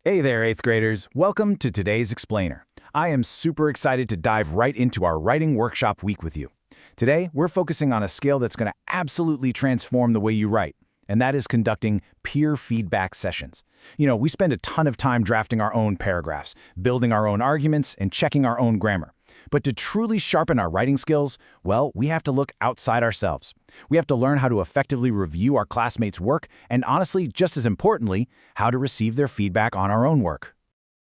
Hey there, 8th graders. Welcome to today's Explainer. I am super excited to dive right into our writing workshop week with you. Today, we're focusing on a skill that's going to absolutely transform the way you write, and that is conducting peer feedback sessions. We spend a ton of time drafting our own paragraphs, building our own arguments, and checking our own grammar. But to truly sharpen our writing skills, well, we have to look outside ourselves. We have to learn how to effectively review our classmates' work, and honestly, just as importantly, how to receive their feedback on our own work.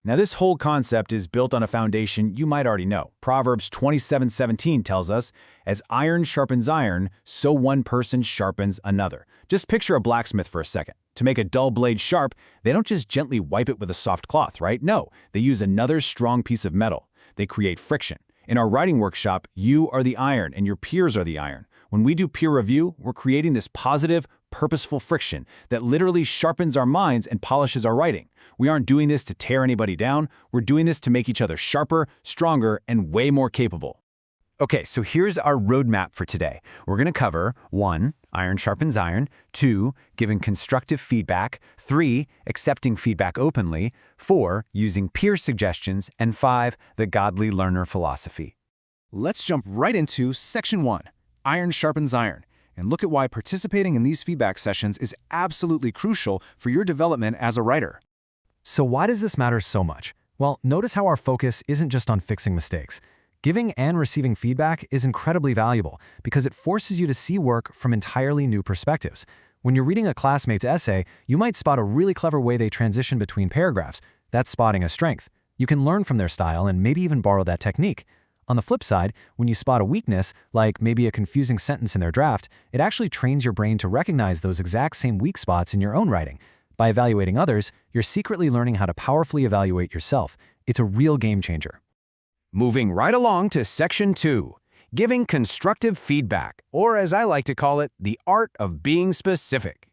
Now, this whole concept is built on a foundation you might already know. Proverbs 27:17 tells us, "As iron sharpens iron, so one person sharpens another." Just picture a blacksmith for a second. To make a dull blade sharp, they don't just gently wipe it with a soft cloth, right? No, they use another strong piece of metal. They create friction. In our writing workshop, you are the iron and your peers are the iron. When we do peer review, we're creating this positive, purposeful friction that literally sharpens our minds and polishes our writing. We aren't doing this to tear anybody down. We're doing this to make each other sharper, stronger, and way more capable. Okay, so here's our roadmap for today. We're going to cover 1. Iron sharpens iron. 2. Giving constructive feedback. 3. Accepting feedback openly. 4. Using peer suggestions. And 5. The godly learner philosophy. Let's jump right into Section 1. Iron sharpens iron. And look at why participating in these feedback sessions is absolutely crucial for your development as a writer. So why does this matter so much? Well, notice how our focus isn't just on fixing mistakes. Giving and receiving feedback is incredibly valuable because it forces you to see work from entirely new perspectives. When you're reading a classmate's essay, you might spot a really clever way they transition between paragraphs. That's spotting a strength. You can learn from their style and maybe even borrow that technique. On the flip side, when you spot a weakness, like maybe a confusing sentence in their draft, it actually trains your brain to recognize those exact same weak spots in your own writing. By evaluating others, you're secretly learning how to powerfully evaluate yourself. It's a real game changer. Moving right along to Section 2, giving constructive feedback, or as I like to call it, the art of being specific.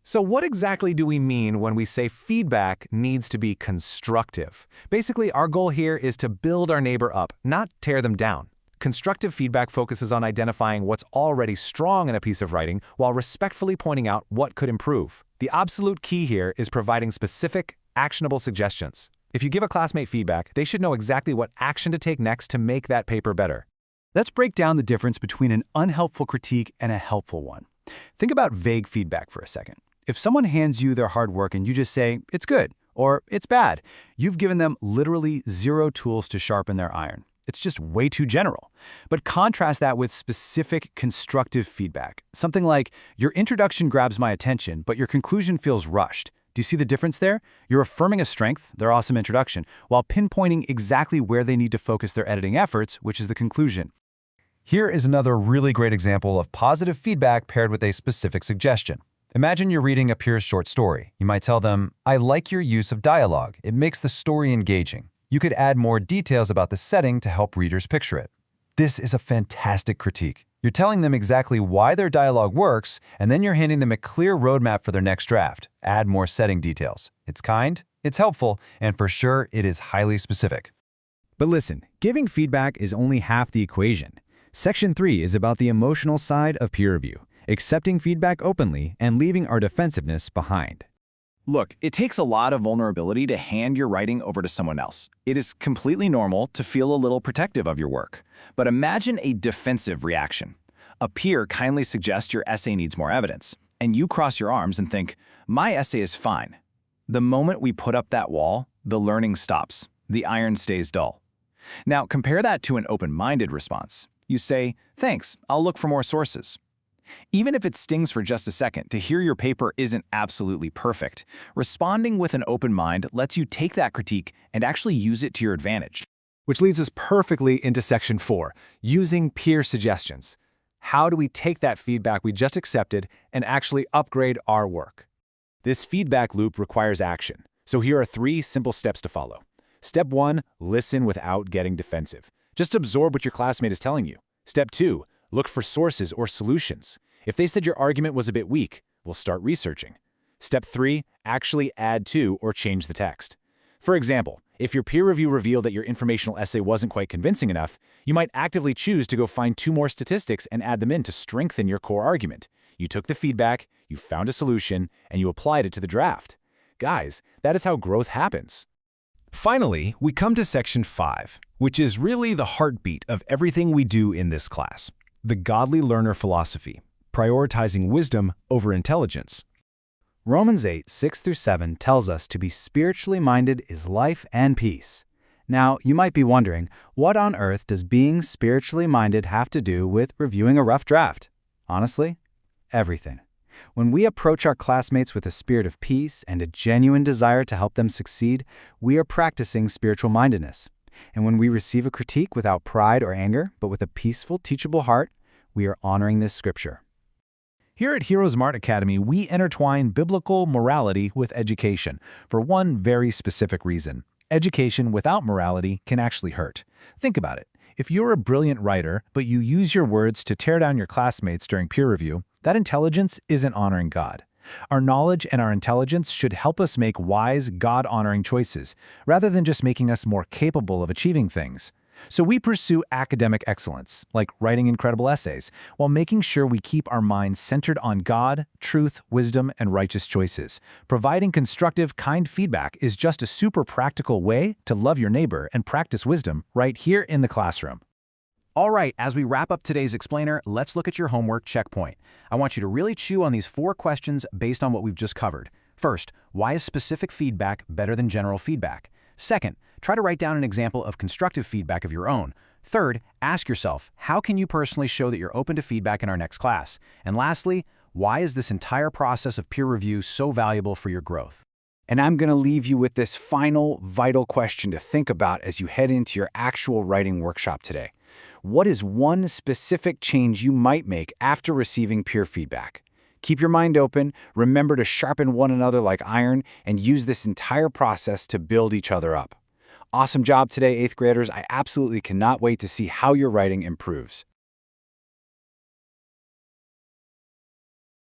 So what exactly do we mean when we say feedback needs to be constructive? Basically, our goal here is to build our neighbor up, not tear them down. Constructive feedback focuses on identifying what's already strong in a piece of writing while respectfully pointing out what could improve. The absolute key here is providing specific, actionable suggestions. If you give a classmate feedback, they should know exactly what action to take next to make that paper better. Let's break down the difference between an unhelpful critique and a helpful one. Think about vague feedback for a second. If someone hands you their hard work and you just say, "It's good," or "It's bad," you've given them literally zero tools to sharpen their iron. It's just way too general. But contrast that with specific constructive feedback. Something like, "Your introduction grabs my attention, but your conclusion feels rushed." Do you see the difference there? You're affirming a strength, their awesome introduction, while pinpointing exactly where they need to focus their editing efforts, which is the conclusion. Here is another really great example of positive feedback paired with a specific suggestion. Imagine you're reading a peer's short story. You might tell them, "I like your use of dialogue. It makes the story engaging." You could add more details about the setting to help readers picture it. This is a fantastic critique. You're telling them exactly why their dialogue works, and then you're handing them a clear roadmap for their next draft. Add more setting details. It's kind, it's helpful, and for sure, it is highly specific. But listen, giving feedback is only half the equation. Section 3 is about the emotional side of peer review, accepting feedback openly and leaving our defensiveness behind. Look, it takes a lot of vulnerability to hand your writing over to someone else. It is completely normal to feel a little protective of your work. But imagine a defensive reaction. A peer kindly suggests your essay needs more evidence, and you cross your arms and think, "My essay is fine." The moment we put up that wall, the learning stops. The iron stays dull. Now, compare that to an open-minded response. You say, "Thanks, I'll look for more sources." Even if it stings for just a second to hear your paper isn't absolutely perfect, responding with an open mind lets you take that critique and actually use it to your advantage. Which leads us perfectly into Section 4, using peer suggestions. How do we take that feedback we just accepted and actually upgrade our work? This feedback loop requires action, so here are 3 simple steps to follow. Step 1, listen without getting defensive. Just absorb what your classmate is telling you. Step 2, look for sources or solutions. If they said your argument was a bit weak, we'll start researching. Step 3, actually add to or change the text. For example, if your peer review revealed that your informational essay wasn't quite convincing enough, you might actively choose to go find 2 more statistics and add them in to strengthen your core argument. You took the feedback, you found a solution, and you applied it to the draft. Guys, that is how growth happens. Finally, we come to Section 5, which is really the heartbeat of everything we do in this class, the Godly Learner Philosophy, prioritizing wisdom over intelligence. Romans 8, 6-7 tells us to be spiritually minded is life and peace. Now, you might be wondering, what on earth does being spiritually minded have to do with reviewing a rough draft? Honestly, everything. When we approach our classmates with a spirit of peace and a genuine desire to help them succeed, we are practicing spiritual mindedness. And when we receive a critique without pride or anger, but with a peaceful, teachable heart, we are honoring this scripture. Here at HeroesMart Academy, we intertwine biblical morality with education for one very specific reason. Education without morality can actually hurt. Think about it. If you're a brilliant writer, but you use your words to tear down your classmates during peer review, that intelligence isn't honoring God. Our knowledge and our intelligence should help us make wise, God-honoring choices, rather than just making us more capable of achieving things. So we pursue academic excellence, like writing incredible essays, while making sure we keep our minds centered on God, truth, wisdom, and righteous choices. Providing constructive, kind feedback is just a super practical way to love your neighbor and practice wisdom right here in the classroom. All right, as we wrap up today's explainer, let's look at your homework checkpoint. I want you to really chew on these 4 questions based on what we've just covered. First, why is specific feedback better than general feedback? Second, try to write down an example of constructive feedback of your own. Third, ask yourself, how can you personally show that you're open to feedback in our next class? And lastly, why is this entire process of peer review so valuable for your growth? And I'm going to leave you with this final, vital question to think about as you head into your actual writing workshop today. What is one specific change you might make after receiving peer feedback? Keep your mind open, remember to sharpen one another like iron, and use this entire process to build each other up. Awesome job today, 8th graders. I absolutely cannot wait to see how your writing improves.